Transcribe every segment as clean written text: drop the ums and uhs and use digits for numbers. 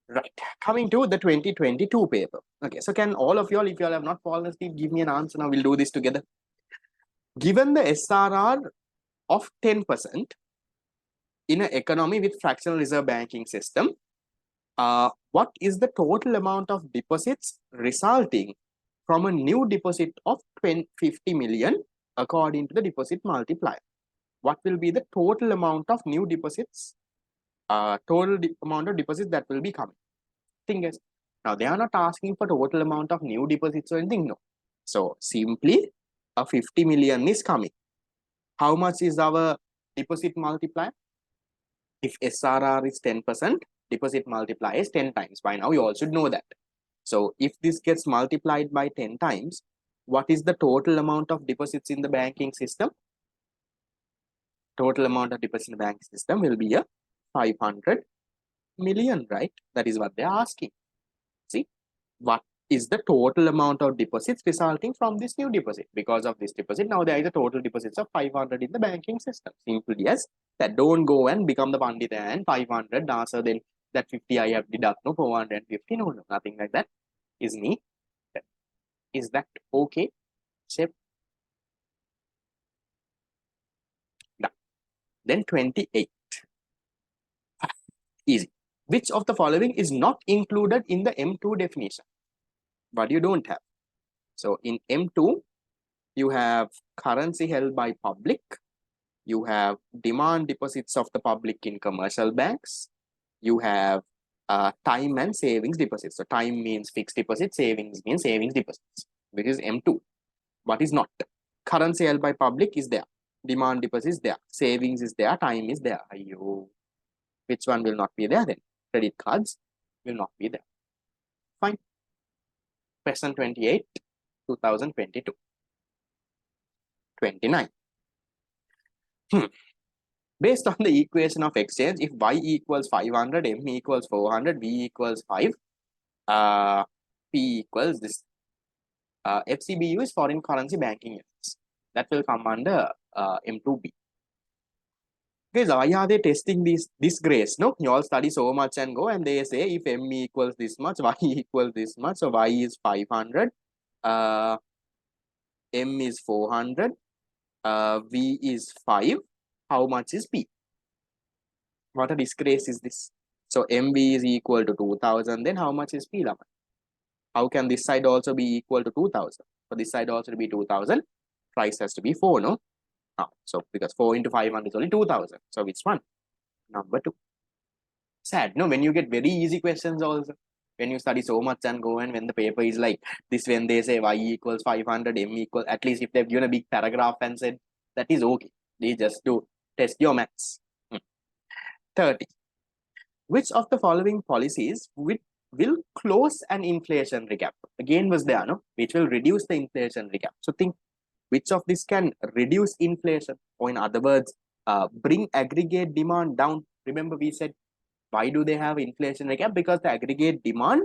Right. Coming to the 2022 paper. Okay. So can all of y'all, if y'all have not fallen asleep, give me an answer. Now we'll do this together. Given the SRR of 10% in an economy with fractional reserve banking system, what is the total amount of deposits resulting from a new deposit of 50 million according to the deposit multiplier? What will be the total amount of new deposits, amount of deposits that will be coming? Thing is, now they are not asking for total amount of new deposits or anything, no. So simply a 50 million is coming. How much is our deposit multiplier? If SRR is 10%, deposit multiplier is 10 times. By now, you all should know that. So if this gets multiplied by 10 times, what is the total amount of deposits in the banking system? Total amount of deposits in the banking system will be a 500 million, right? That is what they're asking. See, what is the total amount of deposits resulting from this new deposit? Because of this deposit, now there is a total deposits of 500 in the banking system. Simply yes, that don't go and become the pandita and 500 answer, then that 50 I have deduct, no, 450, no, nothing like that. Is me. Is that okay? Chef. Done. Then 28. Easy. Which of the following is not included in the M2 definition? What you don't have. So in M2, you have currency held by public. You have demand deposits of the public in commercial banks. You have time and savings deposits. So time means fixed deposit, savings means savings deposits, which is M2. What is not? Currency held by public is there. Demand deposit is there. Savings is there. Time is there. Ayyo. Which one will not be there then? Credit cards will not be there. Fine. Question 28, 2022. 29. Based on the equation of exchange, if y equals 500, m equals 400, v equals 5, p equals this. FCBU is foreign currency banking units. That will come under M2B. Guys, why are they testing this grace? No, you all study so much and go, and they say if m equals this much, y equals this much, so y is 500, m is 400, v is 5. How much is p? What a disgrace is this? So mv is equal to 2000. Then how much is p? How can this side also be equal to 2000? For this side also to be 2000, price has to be 4, no? So because 4 into 500 is only 2000. So which one? Number 2. Sad, no? When you get very easy questions also, when you study so much and go, and when the paper is like this, when they say y equals 500, m equals, at least if they've given a big paragraph and said that is okay, they just do test your maths. 30. Which of the following policies will close an inflationary gap? Again was there, no? Which will reduce the inflationary gap. So think, which of this can reduce inflation, or in other words, bring aggregate demand down? Remember we said, why do they have inflationary gap? Because the aggregate demand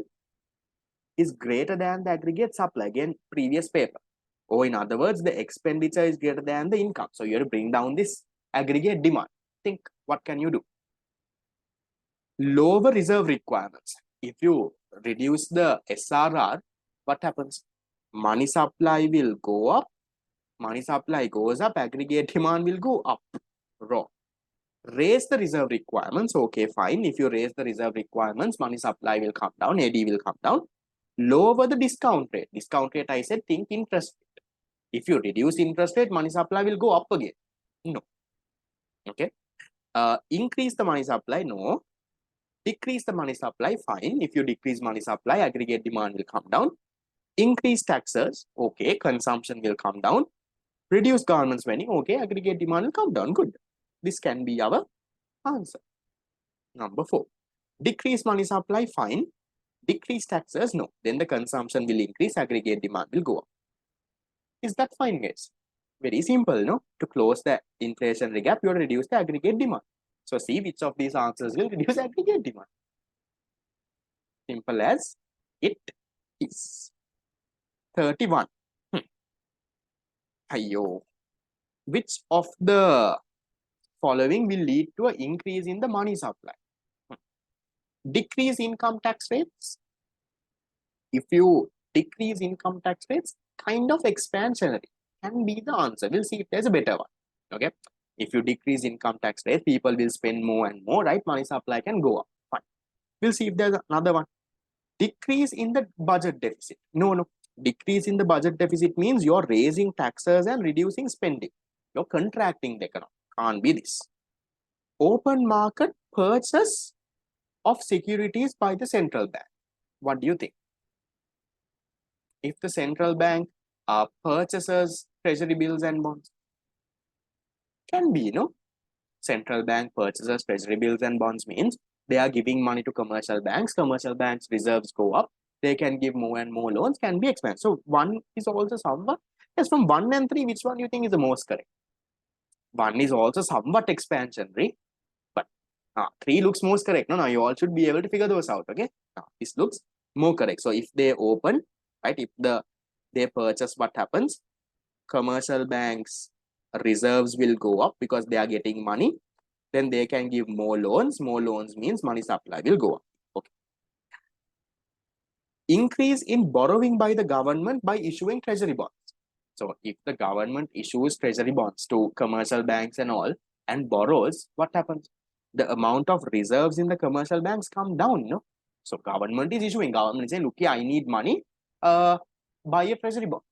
is greater than the aggregate supply. Again, previous paper. Or in other words, the expenditure is greater than the income. So you have to bring down this aggregate demand. Think, what can you do? Lower reserve requirements. If you reduce the SRR, what happens? Money supply will go up. Money supply goes up, aggregate demand will go up. Wrong. Raise the reserve requirements. Okay, fine. If you raise the reserve requirements, money supply will come down, AD will come down. Lower the discount rate. Discount rate, I said, think interest rate. If you reduce interest rate, money supply will go up again. No. Okay. Increase the money supply. No. Decrease the money supply. Fine. If you decrease money supply, aggregate demand will come down. Increase taxes. Okay. Consumption will come down. Reduce government spending. Okay. Aggregate demand will come down. Good. This can be our answer. Number 4. Decrease money supply. Fine. Decrease taxes. No. Then the consumption will increase. Aggregate demand will go up. Is that fine, guys? Very simple, no? To close the inflationary gap, you have to reduce the aggregate demand. So see which of these answers will reduce aggregate demand. Simple as it is. 31. Ayyo. Which of the following will lead to an increase in the money supply? Decrease income tax rates. If you decrease income tax rates, kind of expansionary can be the answer. We'll see if there's a better one. Okay. If you decrease income tax rate, people will spend more and more, right? Money supply can go up. Fine. We'll see if there's another one. Decrease in the budget deficit. No. Decrease in the budget deficit means you're raising taxes and reducing spending. You're contracting the economy. Can't be this. Open market purchase of securities by the central bank. What do you think? If the central bank purchases treasury bills and bonds, can be, central bank purchases treasury bills and bonds means they are giving money to commercial banks reserves go up, they can give more and more loans, can be expanded. So one is also somewhat, yes, from 1 and 3, which one you think is the most correct? One is also somewhat expansionary, but 3 looks most correct. No, you all should be able to figure those out. Okay, this looks more correct. So if they open, right, if they purchase, what happens? Commercial banks reserves will go up because they are getting money. Then they can give more loans. More loans means money supply will go up. Okay. Increase in borrowing by the government by issuing treasury bonds. So if the government issues treasury bonds to commercial banks and all and borrows, what happens? The amount of reserves in the commercial banks come down, So government is issuing, government is saying, look, I need money, buy a treasury bond.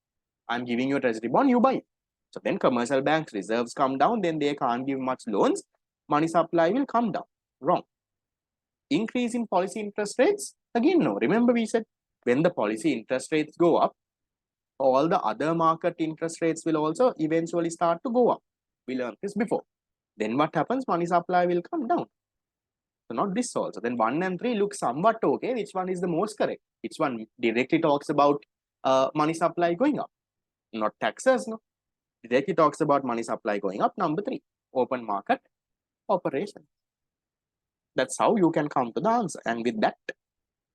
I'm giving you a treasury bond, you buy it. So then commercial banks reserves come down, then they can't give much loans, money supply will come down. Wrong. Increase in policy interest rates, again, no. Remember we said when the policy interest rates go up, all the other market interest rates will also eventually start to go up. We learned this before. Then what happens? Money supply will come down. So not this also. Then 1 and 3 look somewhat okay. Which one is the most correct? Which one directly talks about money supply going up? Not taxes, no. Directly talks about money supply going up. Number 3, open market operation. That's how you can come to the answer. And with that,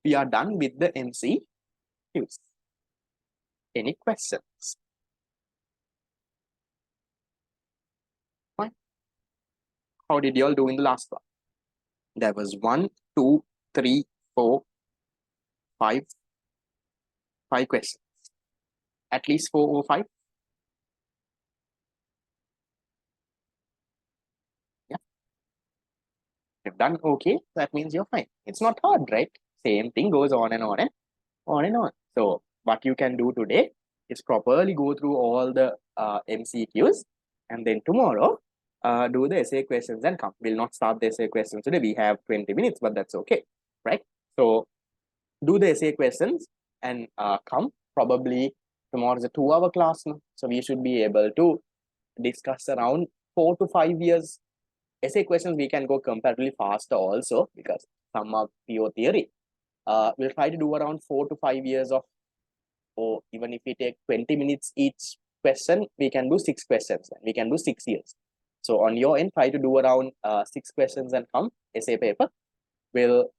we are done with the MCQs. Any questions? Fine. How did you all do in the last one? There was 1, 2, 3, 4, 5 questions. At least 4 or 5. Yeah. You've done okay. That means you're fine. It's not hard, right? Same thing goes on and on and on and on. So what you can do today is properly go through all the MCQs, and then tomorrow do the essay questions and come. We'll not start the essay questions today. We have 20 minutes, but that's okay, right? So do the essay questions and come. Probably tomorrow is a 2-hour class now. So we should be able to discuss around 4 to 5 years. Essay questions we can go comparatively faster also because some are pure theory. We'll try to do around 4 to 5 years of, or even if we take 20 minutes each question, we can do 6 questions. We can do 6 years. So on your end, try to do around 6 questions and come essay paper. We'll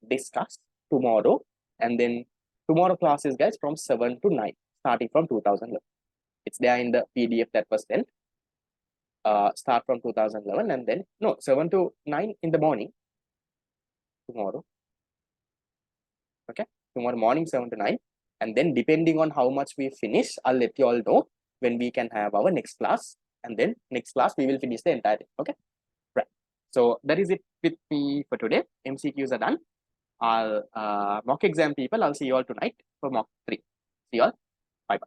discuss tomorrow, and then tomorrow classes, guys, from 7 to 9, starting from 2011. It's there in the PDF that was sent. Start from 2011 and then, no, 7 to 9 in the morning tomorrow. Okay, tomorrow morning 7 to 9, and then depending on how much we finish, I'll let you all know when we can have our next class, and then next class we will finish the entire thing. Okay, right. So that is it with me for today. MCQs are done. I'll mock exam people, I'll see you all tonight for mock 3. See you all. Bye bye.